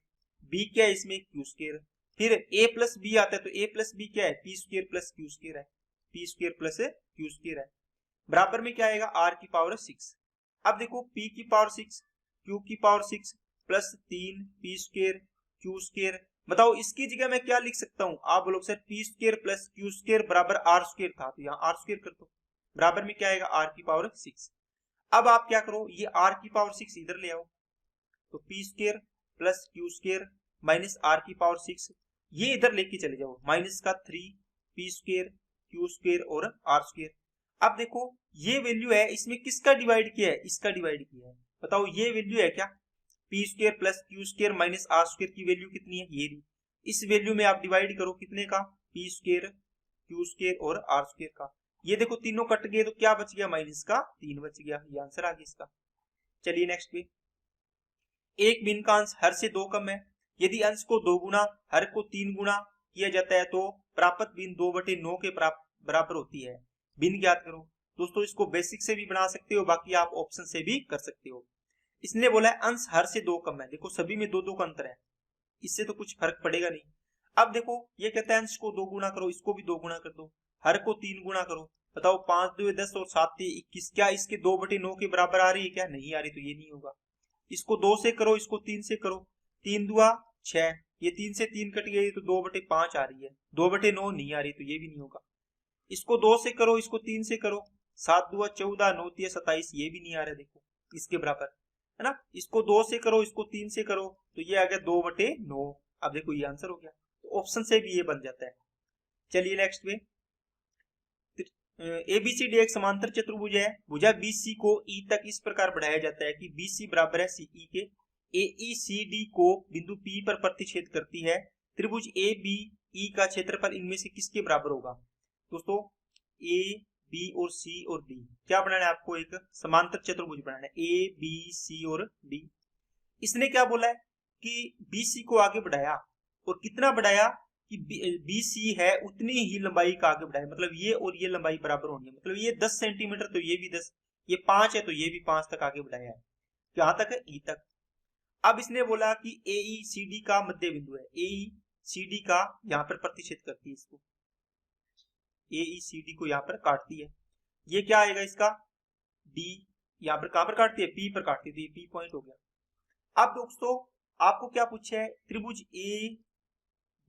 b क्या है इसमें? q स्क्वायर, फिर a प्लस b आता है, तो a प्लस b क्या है? p square plus q square है, p square plus q square है। बराबर में क्या आएगा? r की पावर 6। अब देखो p की पावर 6, q की power 6 plus 3 p square q square. बताओ इसकी जगह मैं क्या लिख सकता हूं? आप बोलोगे sir p square plus q square बराबर r स्क्वायर था, तो यहाँ r स्क्वायर कर दो। बराबर में क्या आएगा? r की पावर 6। अब आप क्या करो, ये r की पावर 6 इधर ले आओ, तो p square plus q square minus r की पावर 6, ये इधर लेके चले जाओ, माइनस का 3 p स्क्वायर q स्क्वायर और r स्क्वायर। अब देखो ये वैल्यू है, इसमें किसका डिवाइड किया है? इसका डिवाइड किया है। बताओ ये वैल्यू है क्या? p square plus q square minus r square की वैल्यू कितनी है? ये ली। इस वैल्यू में आप डिवाइड करो कितने का? p स्क्वायर q स्क्वायर और r स्क्वायर का। ये देखो तीनों कट गए, तो क्या बच गया? माइनस का 3 बच गया, ये आंसर आ गया इसका। चलिए नेक्स्ट पे, एक भिन्न का अंश हर से 2 कम है, यदि अंश को 2 गुना हर को 3 गुना किया जाता है तो प्राप्त भिन्न 2/9 के बराबर होती है। भिन्न ज्ञात करो। दोस्तों इसको बेसिक से भी बना सकते हो, बाकी आप ऑप्शन से भी कर सकते हो। इसने बोला है अंश हर से 2 कम है, देखो सभी में 2 2 का अंतर है, इससे तो कुछ फर्क पड़ेगा नहीं। अब देखो ये कहता है अंश को 2 गुना करो, इसको भी 2 गुना कर दो, हर को 3 गुना करो। बताओ 5 2 10 और 7 3 21, क्या इसके 2/9 के बराबर आ रही है? क्या नहीं आ रही, तो ये नहीं होगा। इसको 2 से करो, इसको 3 से करो, 3 दुआ 6, ये 3 से 3 कट गई तो 2/5 आ रही है, 2/9 नहीं आ रही, तो ये भी नहीं होगा। इसको 2 से करो, इसको 3 से करो, 7 दुआ 14, 9 तिया 27, ये भी नहीं आ रहा, देखो इसके बराबर, है ना। इसको 2 से करो, इसको 3 से करो, तो ये आ गया 2/9। अब देखो ये आंसर हो गया, तो ऑप्शन से भी ये बन जाता है। चलिए नेक्स्ट पे, ABCD एक समांतर चतुर्भुज है, भुजा BC को E तक इस प्रकार बढ़ाया जाता है कि BC बराबर है CE के। AECD को बिंदु P पर प्रतिच्छेद करती है। त्रिभुज ABE का क्षेत्रफल इनमें से किसके बराबर होगा? दोस्तों A, B और C और D क्या बनाना है आपको? एक समांतर चतुर्भुज बनाना है, A, B, C और D। इसने क्या बोला है कि BC को आगे बढ़ाया, और कितना बढ़ाया कि BC है उतनी ही लंबाई का आगे बढ़ाया, मतलब ये और ये लंबाई बराबर होनी है, मतलब ये 10 सेंटीमीटर तो ये भी 10, ये 5 है तो ये भी 5 तक आगे बढ़ाया है, कहां तक है? E तक। अब इसने बोला कि AECD का मध्य बिंदु है, AECD का यहाँ पर प्रतिच्छेद करती है, इसको AECD को यहाँ पर काटती है, ये क्या आएगा इसका? D। यहाँ पर कहां पर काटती है? P पर काटती है, तो ये P पॉइंट हो गया। अब दोस्तों आपको क्या पूछा है? त्रिभुज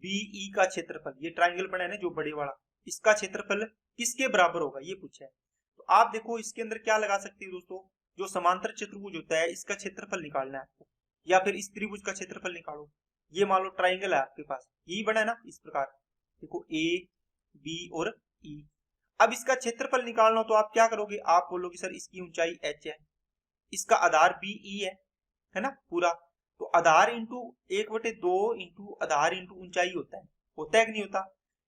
ABE का क्षेत्रफल, ये ट्राइंगल बना है ना जो बड़े वाला, इसका क्षेत्रफल किसके बराबर होगा, ये पूछा है। तो आप देखो इसके अंदर क्या लगा सकते हो दोस्तों, जो समांतर चतुर्भुज होता है इसका क्षेत्रफल निकालना है आपको, या फिर इस त्रिभुज का क्षेत्रफल निकालो। ये मान लो ट्राइंगल है आपके पास, यही बना है ना इस प्रकार, देखो A, B और E। अब इसका क्षेत्रफल निकालना हो तो आप क्या करोगे? आप बोलोगे सर इसकी ऊंचाई h है, इसका आधार BE है ना पूरा, तो आधार इंटू 1/2 इंटू आधार इंटू ऊंचाई होता है कि नहीं होता?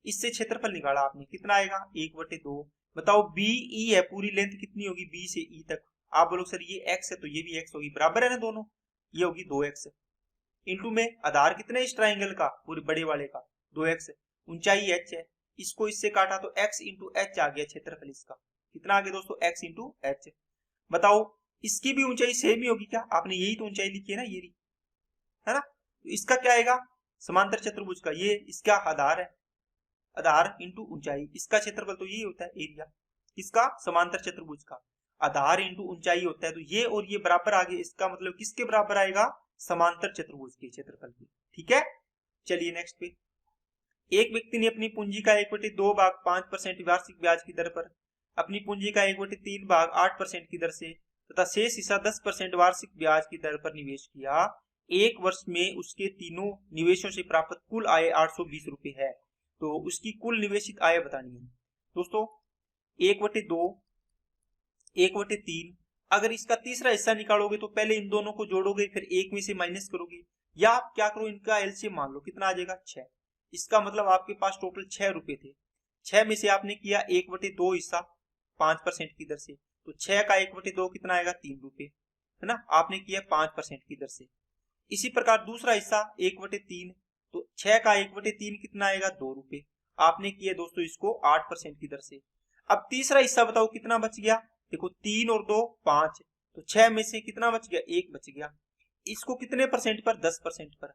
इससे क्षेत्रफल निकाला आपने, कितना आएगा? 1/2, बताओ BE है, पूरी लेंथ कितनी होगी B से E तक? आप बोलो सर ये x है तो ये भी x होगी, बराबर है ना दोनों, ये होगी 2x। इंटू में आधार कितना है इस ट्राइंगल का, पूरे बड़े वाले का 2x, ऊंचाई h है, इसको इससे काटा तो x इंटू एच आ गया क्षेत्रफल इसका, कितना आ गया दोस्तों x इंटू एच। बताओ इसकी भी ऊंचाई सेम ही होगी क्या? आपने यही तो ऊंचाई लिखी है ना, ये रही है ना, तो इसका क्या आएगा समांतर चतुर्भुज का, ये इसका आधार है, आधार इंटू ऊंचाई, इसका क्षेत्रफल तो यही होता है एरिया, किसका समांतर चतुर्भुज का, आधार इंटू ऊंचाई होता है, तो ये और ये बराबर आ गए, इसका मतलब किसके बराबर आएगा, समांतर चतुर्भुज के क्षेत्रफल के। ठीक है, चलिए नेक्स्ट पे। एक व्यक्ति ने अपनी पूंजी का 1/2 भाग 5% वार्षिक ब्याज की दर पर अपनी पूंजी का 1/3 भाग 8% की दर से तथा शेष हिस्सा 10% वार्षिक ब्याज की दर पर निवेश किया। एक वर्ष में उसके तीनों निवेशों से प्राप्त कुल आय 820 रुपए है, तो उसकी कुल निवेशित आय बतानी है। दोस्तों 1/2 1/3, अगर इसका तीसरा हिस्सा निकालोगे तो पहले इन दोनों को जोड़ोगे, फिर एक में से माइनस करोगे, या आप क्या करो इनका एलसीएम मान लो, कितना आ जाएगा 6। इसका मतलब आपके पास टोटल 6 रुपए थे, 6 में से आपने किया 1/2 हिस्सा 5% की दर से, तो 6 का 1/2 कितना आएगा 3 रुपए, है ना, आपने किया 5% की दर से। इसी प्रकार दूसरा हिस्सा 1/3, तो 6 का 1/3 कितना आएगा 2 रुपए, आपने किया दोस्तों इसको 8% की दर से। अब तीसरा हिस्सा बताओ कितना बच गया, देखो 3 और 2 5, तो 6 में से कितना बच गया 1 बच गया, इसको कितने परसेंट पर 10% पर।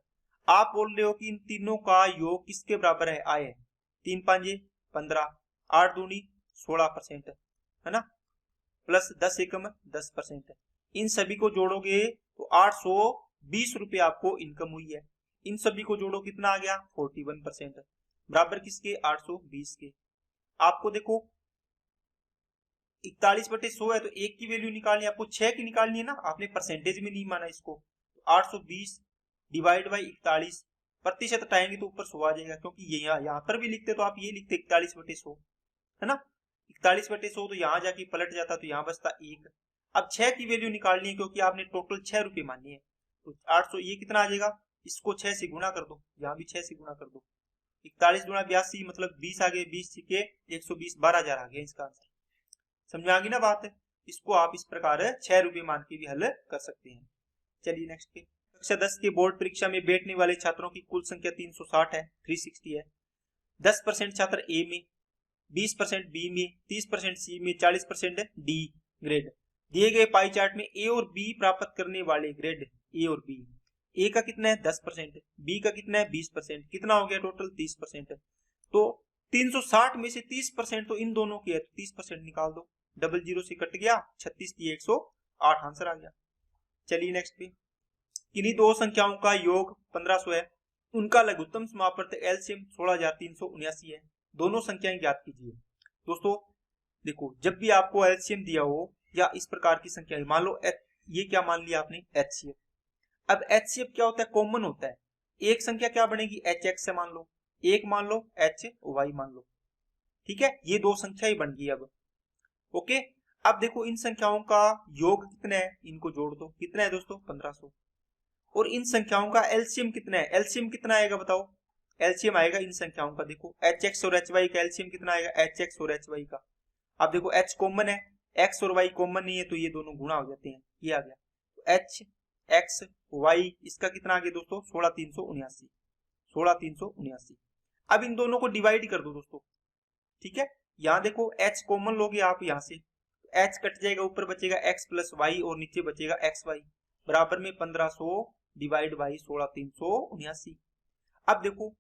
आप बोल रहे हो कि इन तीनों का योग किसके बराबर है, आय, 3 5 15, 8 दूनी 16%, है ना, प्लस 10 एकम 10%, इन सभी को जोड़ोगे तो 820 रुपए आपको इनकम हुई है। इन सभी को जोड़ो कितना आ गया 41%, बराबर किसके 820 के। आपको देखो 41/100 है तो एक की वैल्यू निकालनी है आपको, 6 की निकालनी है ना, आपने परसेंटेज में नहीं माना इसको, तो 820 डिवाइड बाई 41, प्रतिशत हटाएंगे तो ऊपर 100 आ जाएगा, क्योंकि ये यहाँ पर भी लिखते तो आप ये लिखते 41/100, है ना, 41/100, तो यहाँ जाके पलट जाता तो यहाँ बचता 1। अब 6 की वैल्यू निकालनी है क्योंकि आपने टोटल 6 रुपए मानी है, तो 800 ये कितना आ जाएगा, इसको 6 से गुणा कर दो, यहाँ भी 6 से गुणा कर दो, 41 गुणा 82 मतलब 20 आ गए, 20 के 120, 12,000 आ गया इसका आंसर। समझ आ गई ना बात, इसको आप इस प्रकार 6 रुपए मान के भी हल कर सकते हैं। चलिए नेक्स्ट पे, कक्षा 10 के बोर्ड परीक्षा में बैठने वाले छात्रों की कुल संख्या 360 है, 360 है। 10% छात्र ए में, 20% बी में, 30% सी में, 40% डी ग्रेड। दिए गए पाई चार्ट में ए और बी प्राप्त करने वाले ग्रेड ए और बी, ए का कितना है 10%, बी का कितना है 20%, कितना हो गया टोटल 30%। तो 360 में से 30% तो इन दोनों की है, तो 30% निकाल दो, डबल जीरो से कट गया, 36 की 108 आंसर आ गया। चलिए नेक्स्ट पे, किन्हीं दो संख्याओं का योग 1500 है, उनका लघुत्तम समापवर्त एलसीएम 16,379 है, दोनों संख्याएं ज्ञात कीजिए। दोस्तों देखो जब भी आपको एलसीएम दिया हो या इस प्रकार की संख्या, मान लो ये क्या मान लिया आपने एचसीएफ, अब एचसीएफ क्या होता है, कॉमन होता है, एक संख्या क्या बनेगी एच एक्स से मान लो, एक मान लो एच वाई मान लो, ठीक है, ये दो संख्या ही बन गई अब। ओके, अब देखो इन संख्याओं का योग कितना है, इनको जोड़ दो, कितना है दोस्तों 1500, और इन संख्याओं का एलसीएम कितना है, एलसीएम कितना आएगा बताओ, एलसीएम आएगा इन संख्याओं का, देखो एच एक्स और एच वाई का एलसीएम कितना आएगा, एच एक्स और एच वाई का। अब देखो एच कॉमन है, एक्स और वाई कॉमन नहीं है, तो ये दोनों गुणा हो जाते हैं, ये आ गया, तो एच एक्स वाई इसका कितना आ गया दोस्तों 16,379, 16,379। अब इन दोनों को डिवाइड कर दो दोस्तों, ठीक है, यहाँ देखो h कॉमन लोगे आप, यहाँ से h कट जाएगा, ऊपर बचेगा x प्लस वाई और नीचे बचेगा एक्स वाई, बराबर में 1500 डिवाइड बाई 16,379। अब देखो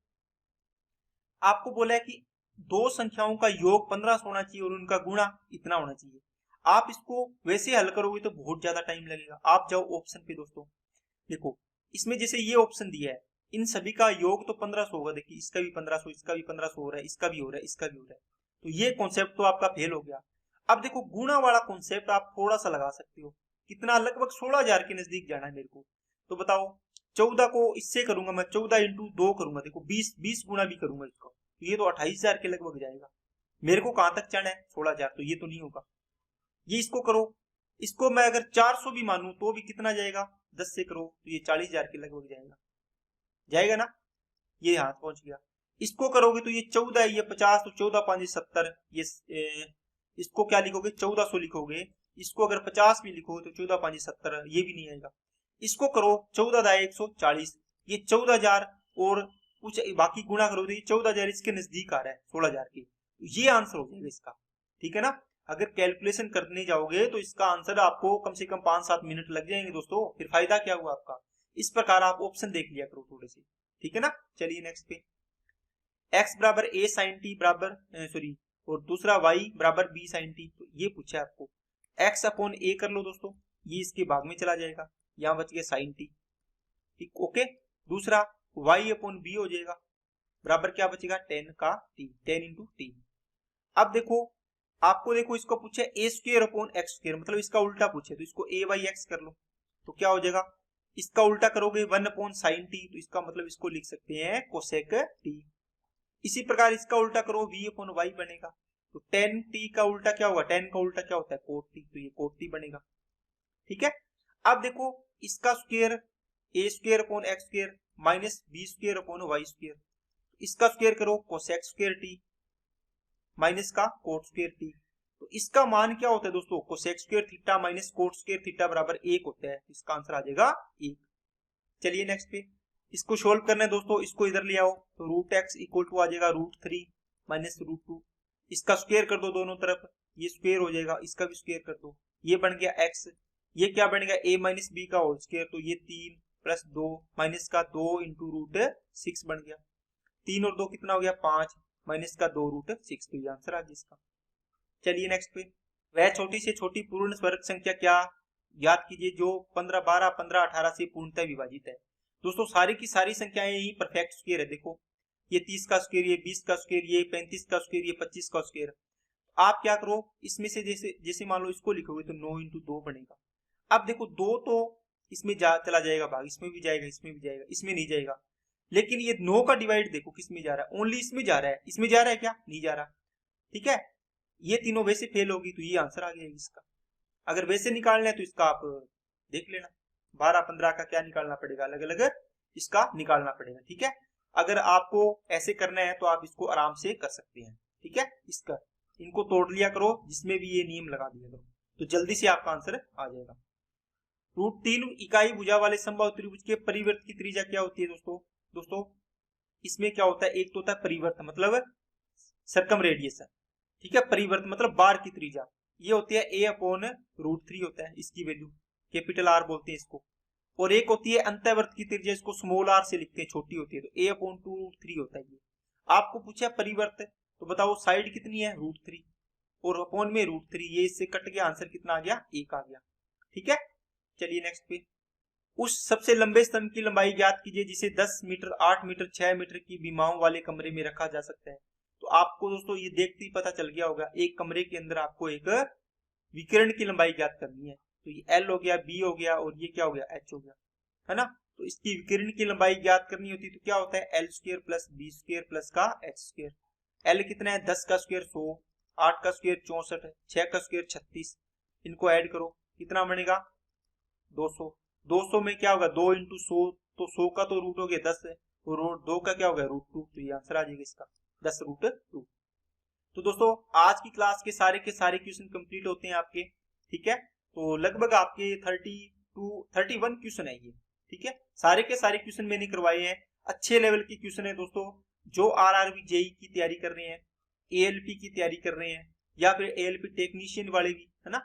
आपको बोला है कि दो संख्याओं का योग 1500 होना चाहिए और उनका गुणा इतना होना चाहिए। आप इसको वैसे हल करोगे तो बहुत ज्यादा टाइम लगेगा। आप जाओ ऑप्शन पे दोस्तों, देखो इसमें जैसे ये ऑप्शन दिया है, इन सभी का योग तो 1500 होगा, देखिए इसका भी 1500, इसका भी 1500 हो रहा है, इसका भी हो रहा है, इसका भी हो रहा है, तो ये कॉन्सेप्ट तो आपका फेल हो गया। अब देखो गुणा वाला कॉन्सेप्ट आप थोड़ा सा लगा सकते हो, कितना, लगभग 16,000 के नजदीक जाना है मेरे को, तो बताओ 14 को इससे करूंगा मैं, 14 इंटू 2 करूंगा, देखो 20 गुणा भी करूंगा इसको, तो ये तो 28,000 के लगभग जाएगा। मेरे को कहां तक जाना है 16,000, तो ये तो नहीं होगा। ये इसको करो, इसको मैं अगर 400 भी मानूं तो भी कितना जाएगा, 10 से करो तो ये 40,000 के लगभग जाएगा, जाएगा ना, ये हाथ पहुंच गया। इसको करोगे तो ये 14 है, ये 50, तो 14 5 70, इसको क्या लिखोगे 1400 लिखोगे। इसको अगर 50 भी लिखो तो 14 5 70, ये भी नहीं आएगा। इसको करो 14 दाए 140, ये 14,000 और कुछ बाकी गुणा करो तो ये 14,000 इसके नजदीक आ रहा है 16,000 के, ये आंसर हो जाएगा इसका। ठीक है ना। अगर कैलकुलेशन करने जाओगे तो इसका आंसर आपको कम से कम 5-7 मिनट लग जाएंगे दोस्तों, फिर फायदा क्या हुआ आपका। इस प्रकार आप ऑप्शन देख लिया करो थोड़े से। ठीक है ना। चलिए नेक्स्ट पे, x बराबर a sin t बराबर सॉरी और दूसरा y बराबर b sin t, तो ये पूछा है आपको। x अपॉन a कर लो दोस्तों, ये इसके भाग में चला जाएगा, यहाँ बच गया sin t। ठीक ओके। दूसरा y अपॉन b हो जाएगा, बराबर क्या बचेगा tan का t, tan इंटू टी। अब देखो आपको देखो इसको पूछे a square upon x square, मतलब इसका उल्टा पूछे, तो इसको a बाई x कर लो तो क्या हो जाएगा, इसका उल्टा करोगे 1 अपॉन साइन टी, तो इसका मतलब इसको लिख सकते हैं कोसेक टी। इसी प्रकार इसका उल्टा करो v अपॉन y बनेगा, तो tan t का उल्टा क्या होगा, tan का उल्टा क्या होता है cot t, तो ये cot t बनेगा। ठीक है। अब देखो इसका square a square upon x square minus b square upon y square, इसका स्क्वायर करो कोसेक स्क्वायर t माइनस का कोट स्क्वायर टी, तो इसका मान क्या होता है दोस्तों, cosec square theta minus cot square theta बराबर 1 होता है, इसका आंसर आ जाएगा 1। चलिए नेक्स्ट पे, इसको सोल्व करना है दोस्तों, इसको इधर ले आओ तो रूट एक्स इक्वल टू आ जाएगा √3 माइनस √2, इसका स्क्वायर कर दो दोनों तरफ, ये स्क्वायर हो जाएगा, इसका भी स्क्वायर कर दो, ये बन गया x, ये क्या बन गया a माइनस बी का होल स्क्वायर, तो ये 3 प्लस 2 माइनस का 2 इंटू √6 बन गया, 3 और 2 कितना हो गया 5 माइनस का 2√6, तो ये आंसर आ गया इसका। चलिए नेक्स्ट पे, वह छोटी से छोटी पूर्ण वर्ग संख्या क्या, याद कीजिए जो 15 12 15 18 से पूर्णतः विभाजित है। दोस्तों सारी की सारी संख्याएं ही परफेक्ट स्क्वायर है, देखो ये 30 का स्क्वायर, ये 20 का स्क्वायर, ये 35 का स्क्वायर, ये 25 का स्क्वायर। आप क्या करो इसमें से जैसे जैसे मान लो इसको लिखोगे तो 9 इंटू 2 बनेगा। अब देखो 2 तो इसमें चला जाएगा भाग, इसमें भी जाएगा, इसमें भी जाएगा, इसमें नहीं जाएगा, लेकिन ये 9 का डिवाइड देखो किस में जा रहा है, ओनली इसमें जा रहा है, इसमें जा रहा है क्या, नहीं जा रहा। ठीक है, ये तीनों वैसे फेल होगी तो ये आंसर आ गया इसका। अगर वैसे निकालना है तो इसका आप देख लेना, 12 15 का क्या निकालना पड़ेगा, अलग अलग इसका निकालना पड़ेगा। ठीक है, अगर आपको ऐसे करना है तो आप इसको आराम से कर सकते हैं। ठीक है, इसका इनको तोड़ लिया करो, जिसमें भी ये नियम लगा दिया करो, तो जल्दी से आपका आंसर आ जाएगा। √3 इकाई भुजा वाले समबाहु त्रिभुज के परिवर्त की त्रिज्या क्या होती है दोस्तों इसमें क्या होता है, एक तो होता है परिवर्त मतलब सरकम रेडियस, ठीक है, परिवर्त मतलब बार की त्रिज्या, ये होती है a अपॉन √3 होता है, इसकी वैल्यू कैपिटल R बोलते हैं इसको, और एक होती है अंतःवर्त की त्रिज्या, इसको स्मॉल r से लिखते हैं, छोटी होती है, तो a अपॉन 2√3 होता है ये। आपको पूछा परिवर्त, तो बताओ साइड कितनी है √3 और अपॉन में √3, ये इससे कट गया, आंसर कितना आ गया 1 आ गया। ठीक है, चलिए नेक्स्ट पे, उस सबसे लंबे स्तंभ की लंबाई ज्ञात कीजिए जिसे 10 मीटर 8 मीटर 6 मीटर की विमाओं वाले कमरे में रखा जा सकता है। तो आपको दोस्तों ये देखते ही पता चल गया होगा, एक कमरे के अंदर आपको एक विकिरण की लंबाई ज्ञात करनी है, तो ये L हो गया, B हो गया और ये क्या हो गया H हो गया, है ना। तो इसकी विकिरण की लंबाई ज्ञात करनी होती है तो क्या होता है L square plus B square plus का H स्क्वायर। L कितना है 10 का स्क्वायर 100, 8 का स्क्वायर 64, 6 का स्क्वायर 36, इनको ऐड करो कितना बनेगा 200। 200 में क्या होगा 2 इंटू 100, तो 100 का तो रूट हो गया 10 है, और 2 का क्या हो गया √2, तो ये आंसर आ जाएगा इसका 10√2। तो दोस्तों आज की क्लास के सारे क्वेश्चन कंप्लीट होते हैं आपके। ठीक है, तो लगभग आपके 31 क्वेश्चन है ये। ठीक है, सारे के सारे क्वेश्चन मैंने करवाए हैं, अच्छे लेवल के क्वेश्चन है दोस्तों, जो RRB JEE की तैयारी कर रहे हैं, ALP की तैयारी कर रहे हैं, या फिर ALP टेक्नीशियन वाले भी, है ना,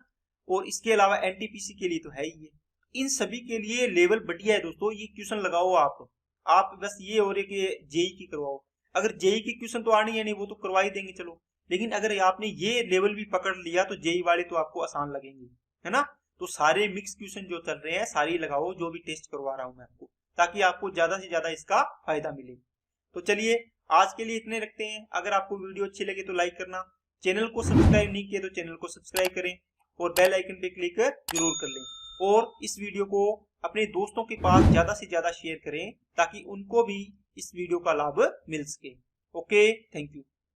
और इसके अलावा NTPC के लिए तो है ही है। इन सभी के लिए लेवल बढ़िया है दोस्तों, ये क्वेश्चन लगाओ आप बस ये हो रहे कि जेई की करवाओ, अगर जेई के क्वेश्चन तो आने ही नहीं, वो तो करवा ही देंगे चलो, लेकिन अगर आपने ये लेवल भी पकड़ लिया तो जेई वाले तो आपको आसान लगेंगे, है ना। तो सारे मिक्स क्वेश्चन जो चल रहे हैं सारे लगाओ, जो भी टेस्ट करवा रहा हूं मैं आपको, ताकि आपको ज्यादा से ज्यादा इसका फायदा मिले। तो चलिए आज के लिए इतने रखते हैं, अगर आपको वीडियो अच्छी लगे तो लाइक करना, चैनल को सब्सक्राइब नहीं किया तो चैनल को सब्सक्राइब करें और बेल आइकन पे क्लिक जरूर कर लें, और इस वीडियो को अपने दोस्तों के पास ज्यादा से ज्यादा शेयर करें ताकि उनको भी इस वीडियो का लाभ मिल सके। Okay, thank you.